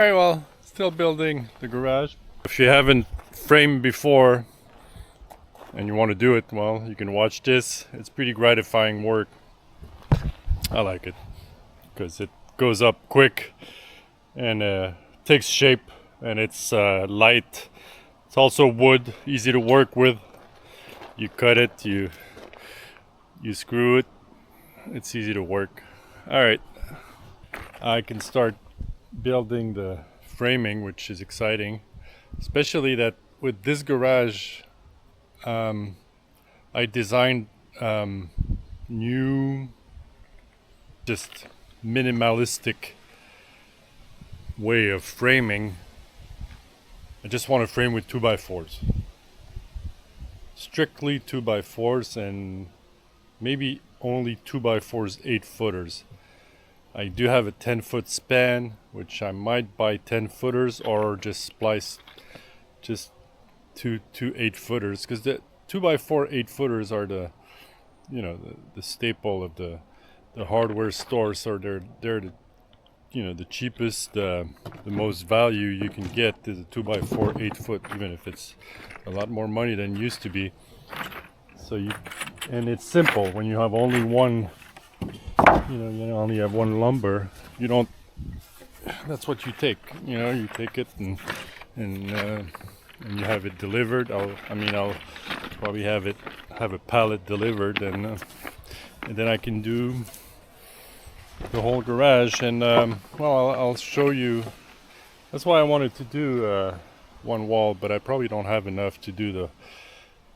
Alright, well, still building the garage. If you haven't framed before and you want to do it, well, you can watch this. It's pretty gratifying work. I like it because it goes up quick and takes shape, and it's light. It's also wood, easy to work with. You cut it, you screw it. It's easy to work. Alright, I can start building the framing, which is exciting, especially that with this garage I designed new, just minimalistic way of framing. I just want to frame with 2x4s, strictly 2x4s, and maybe only 2x4s 8-footers. I do have a 10-foot span, which I might buy 10-footers or just splice just two 8-footers, because the 2x4 8-footers are the the staple of the hardware store. So they're the the cheapest, the most value you can get is a 2x4 8-foot, even if it's a lot more money than used to be. So and it's simple when you have only one. You only have one lumber. You don't. That's what you take. You take it and you have it delivered. I'll probably have a pallet delivered, and then I can do the whole garage. And well, I'll show you. That's why I wanted to do one wall, but I probably don't have enough to do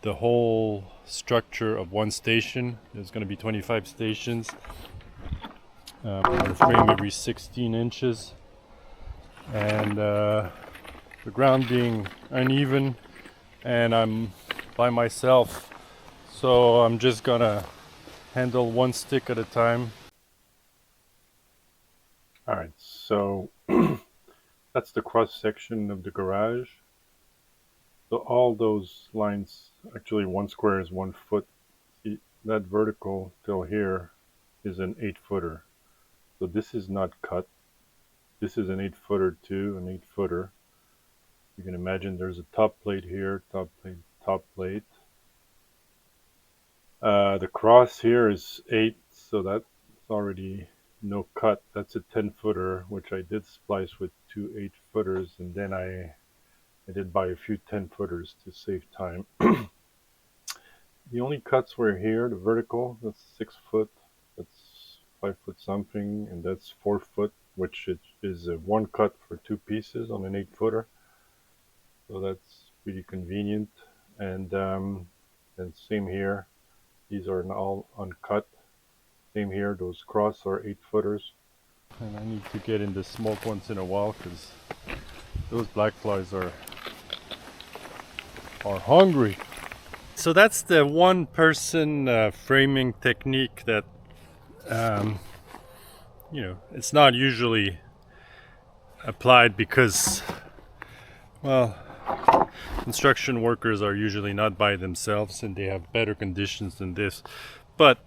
the whole structure of one station. There's going to be 25 stations. I'm going to frame every 16 inches, and the ground being uneven, and I'm by myself, so I'm just gonna handle one stick at a time. Alright, so that's the cross section of the garage. So all those lines, actually one square is 1 foot. See, that vertical till here is an 8-footer. So this is not cut. This is an 8-footer too, an 8-footer. You can imagine there's a top plate here, top plate, top plate. The cross here is 8, so that's already no cut. That's a 10-footer, which I did splice with 2 8-footers, and then I did buy a few 10-footers to save time. The only cuts were here, the vertical, that's 6 foot, that's 5 foot something, and that's 4 foot, which is a 1 cut for 2 pieces on an 8-footer. So that's pretty convenient. And same here, these are all uncut. Same here, those cross are 8-footers. And I need to get in the smoke once in a while, because those black flies are hungry. So that's the one person framing technique that it's not usually applied, because, well, construction workers are usually not by themselves and they have better conditions than this. But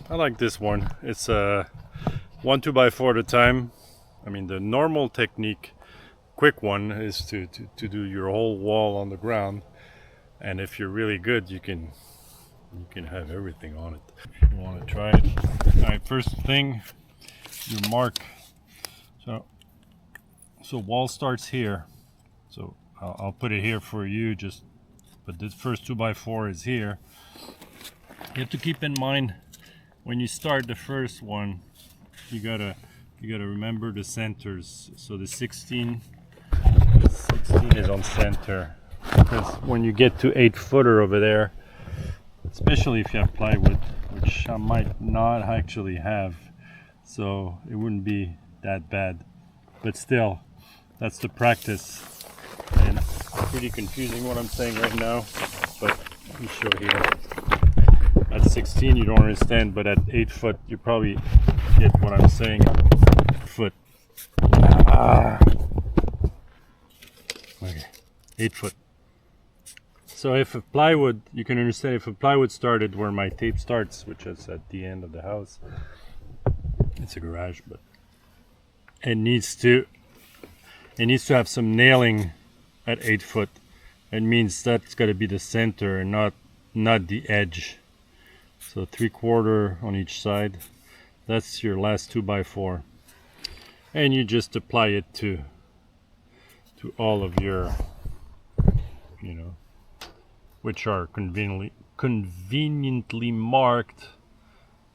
I like this one. It's one 2x4 at a time. I mean, the normal technique, quick one, is to do your whole wall on the ground. And if you're really good, you can have everything on it. If you want to try it. Alright, first thing, you mark. So wall starts here. So I'll put it here for you, but this first 2x4 is here. You have to keep in mind, when you start the first one, you gotta remember the centers. So the 16 is on center, because when you get to 8-footer over there, especially if you have plywood, which I might not actually have, so it wouldn't be that bad, but still, that's the practice. And it's pretty confusing what I'm saying right now, but let me show here. At 16 you don't understand, but at 8 foot you probably get what I'm saying. Foot. Okay, 8 foot. So if a plywood, you can understand, if a plywood started where my tape starts, which is at the end of the house, it's a garage, but it needs to It needs to have some nailing at 8 foot. It means that's got to be the center and not the edge. So 3/4 on each side. That's your last 2x4, and you just apply it to all of your, you know, which are conveniently marked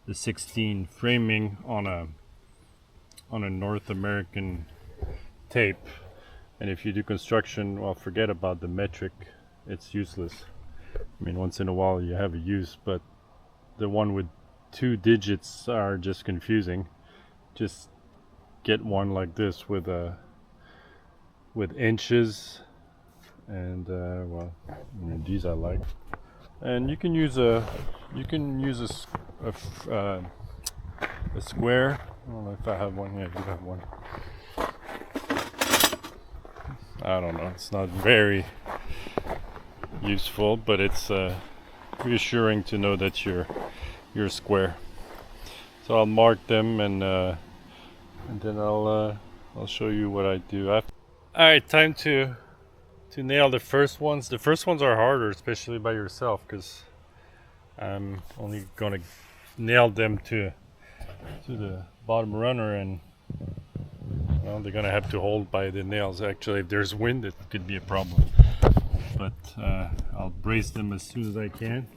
the 16 framing on a North American tape. And if you do construction, well, forget about the metric, it's useless. I mean, once in a while you have a use, but the one with 2 digits are just confusing. Just get one like this with inches, and well, I mean, these I like. And you can use a square. I don't know if I have one. Yeah, I do have one. I don't know, it's not very useful, but it's reassuring to know that you're square. So I'll mark them, and then I'll show you what I do after. Alright, time to nail the first ones. The first ones are harder, especially by yourself, because I'm only gonna nail them to the bottom runner, and well, they're gonna have to hold by the nails. Actually, if there's wind, it could be a problem. But I'll brace them as soon as I can.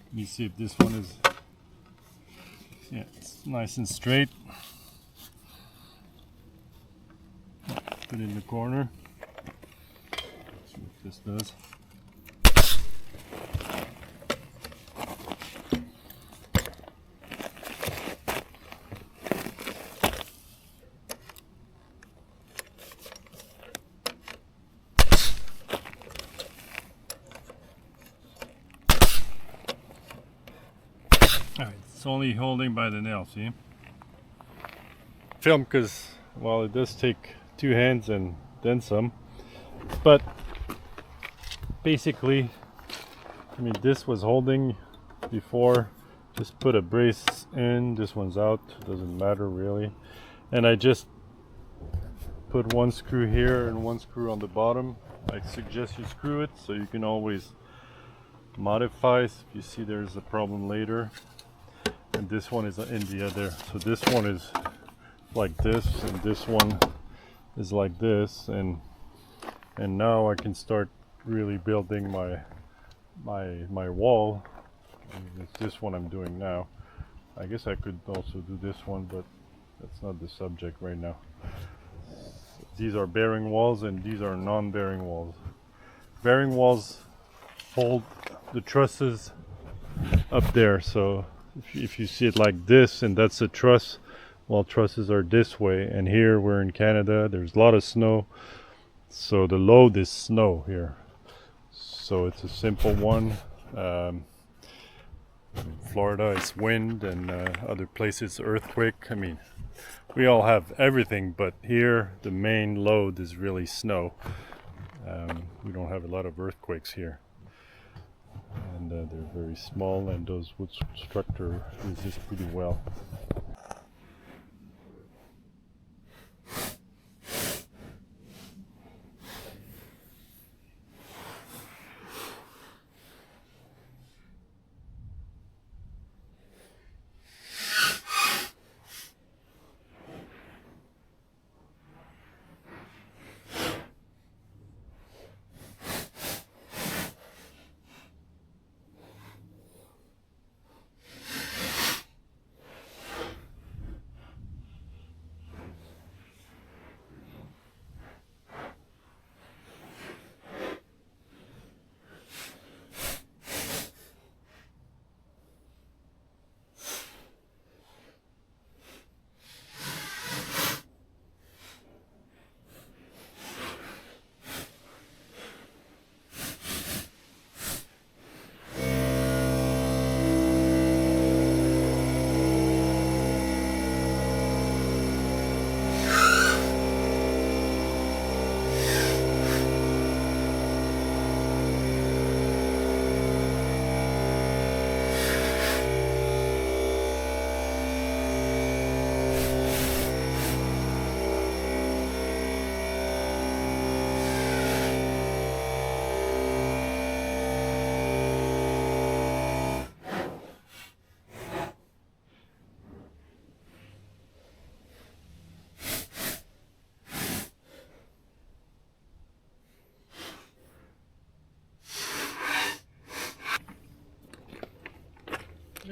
Let me see if this one is, yeah, it's nice and straight. Put it in the corner. Let's see what this does. Alright, it's only holding by the nail, see? Film, because, well, it does take 2 hands and then some. But basically, I mean, this was holding before. Just put a brace in, this one's out, doesn't matter really. And I just put one screw here and one screw on the bottom. I suggest you screw it so you can always modify if you see there's a problem later. And this one is in the other, so this one is like this, and this one is like this, and now I can start really building my wall. It's this one I'm doing now. I guess I could also do this one, but that's not the subject right now. These are bearing walls and these are non-bearing walls. Bearing walls hold the trusses up there, so if you see it like this and that's a truss, well, trusses are this way, and here we're in Canada, there's a lot of snow, so the load is snow here. So it's a simple one. In Florida it's wind, and other places earthquake. I mean, we all have everything, but here the main load is really snow. We don't have a lot of earthquakes here. And they're very small, and those wood structure resist pretty well.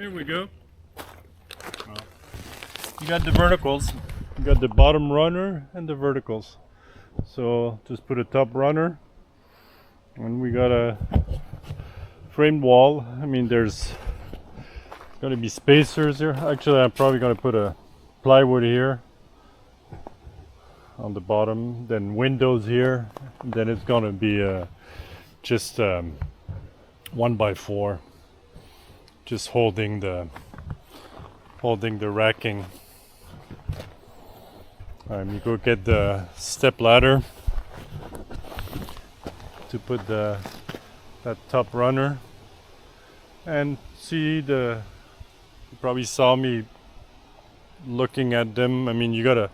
There we go. You got the verticals. You got the bottom runner and the verticals. So just put a top runner, and we got a framed wall. I mean, there's gonna be spacers here. Actually, I'm probably gonna put a plywood here on the bottom, then windows here, and then it's gonna be just 1x4, just holding the racking. You go get the step ladder to put that top runner, and see you probably saw me looking at them. I mean, you gotta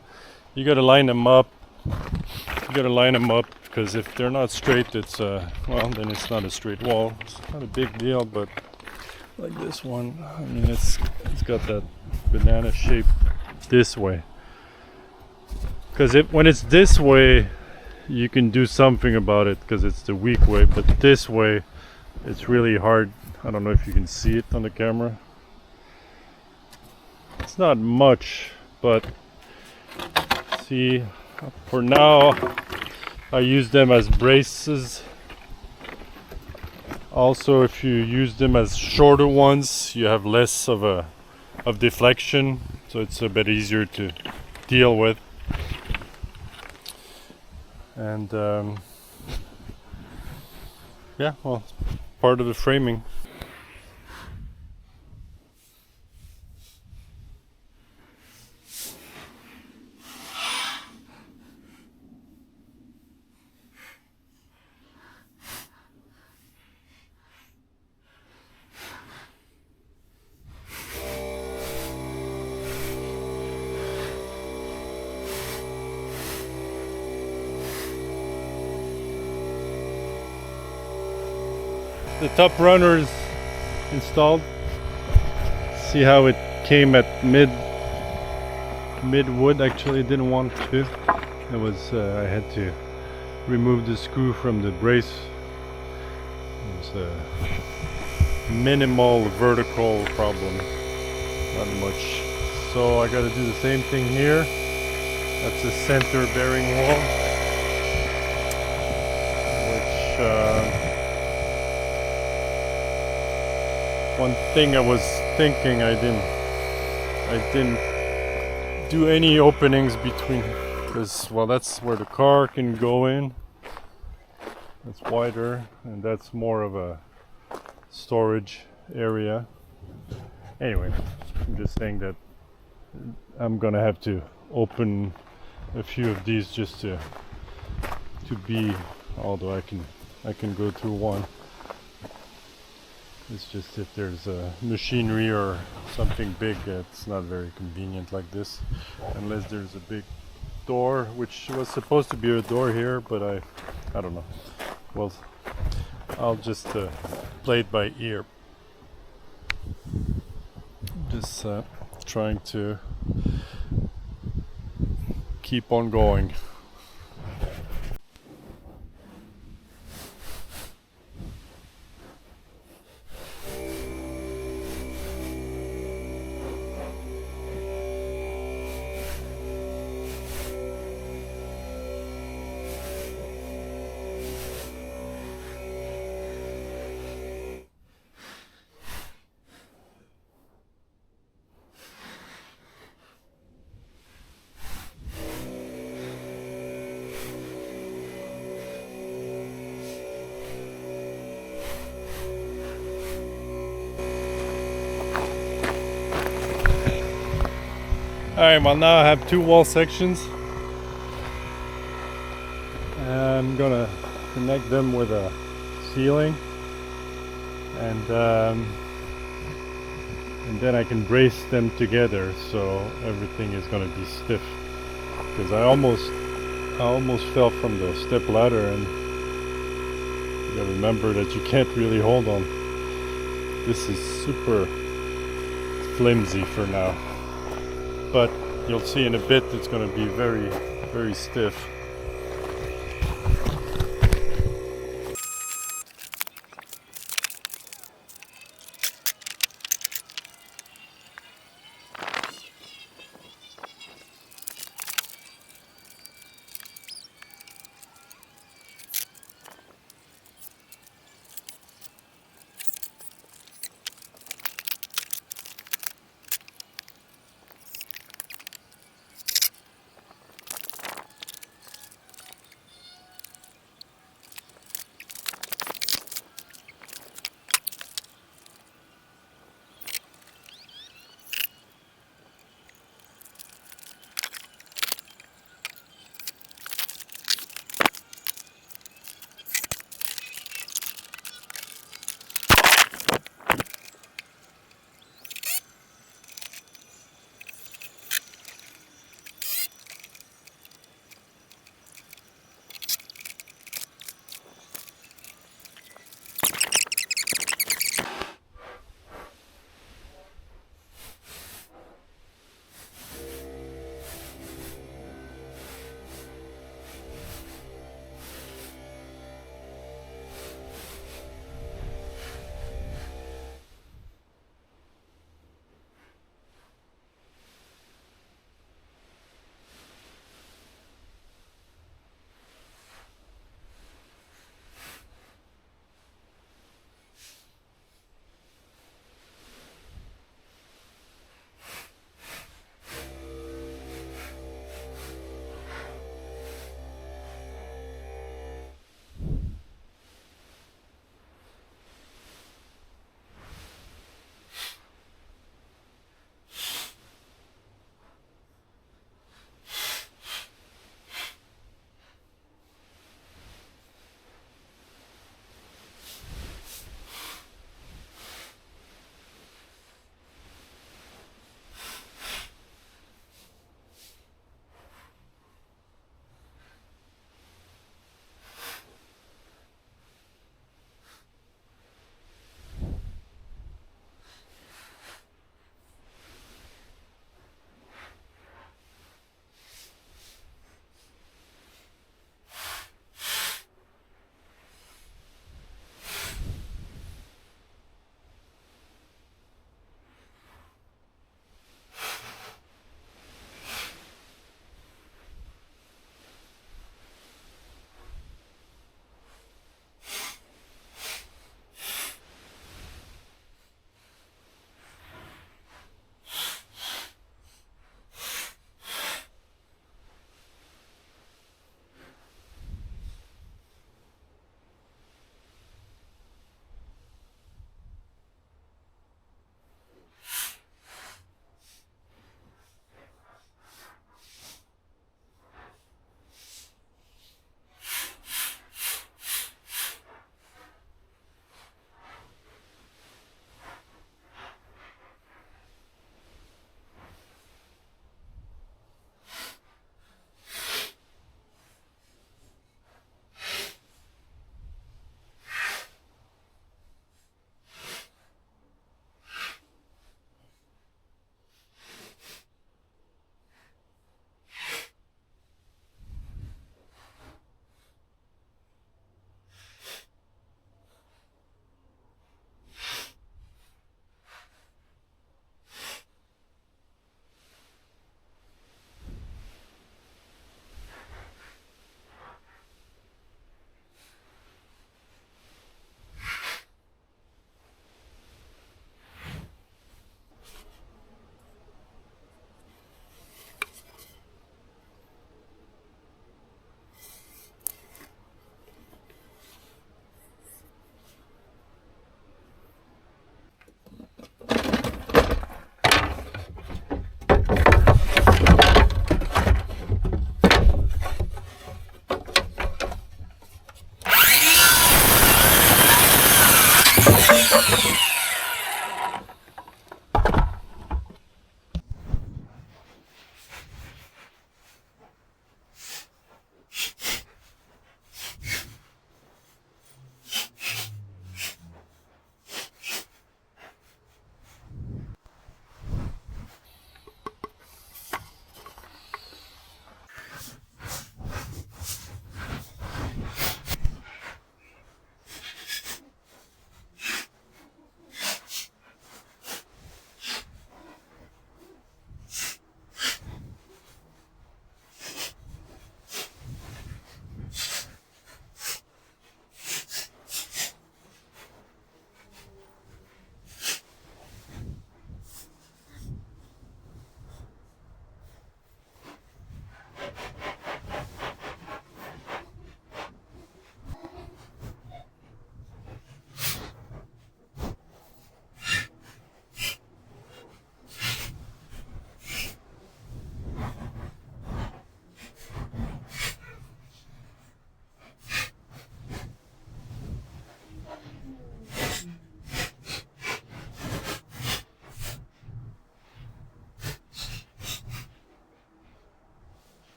line them up. You gotta line them up, because if they're not straight, it's well, then it's not a straight wall. It's not a big deal, but like this one, I mean, it's got that banana shape this way. Because when it's this way, you can do something about it, because it's the weak way. But this way, it's really hard. I don't know if you can see it on the camera. It's not much, but see, for now, I use them as braces. Also, if you use them as shorter ones, you have less of deflection, so it's a bit easier to deal with. And yeah, well, part of the framing. The top runner is installed. See how it came at mid wood. Actually, didn't want to. It was I had to remove the screw from the brace. It was a minimal vertical problem, not much. So I got to do the same thing here. That's a center bearing wall, which. One thing I was thinking, I didn't do any openings between, because well, that's where the car can go in. That's wider, and that's more of a storage area. Anyway, I'm just saying that I'm gonna have to open a few of these just to be, although I can go through one. It's just if there's a machinery or something big, it's not very convenient like this, unless there's a big door, which was supposed to be a door here, but I don't know. Well, I'll just play it by ear. Just trying to keep on going. Alright, well, now I have two wall sections. I'm gonna connect them with a ceiling, and then I can brace them together so everything is gonna be stiff. Because I almost fell from the step ladder, and you gotta remember that you can't really hold on. This is super flimsy for now. But you'll see in a bit it's going to be very, very stiff.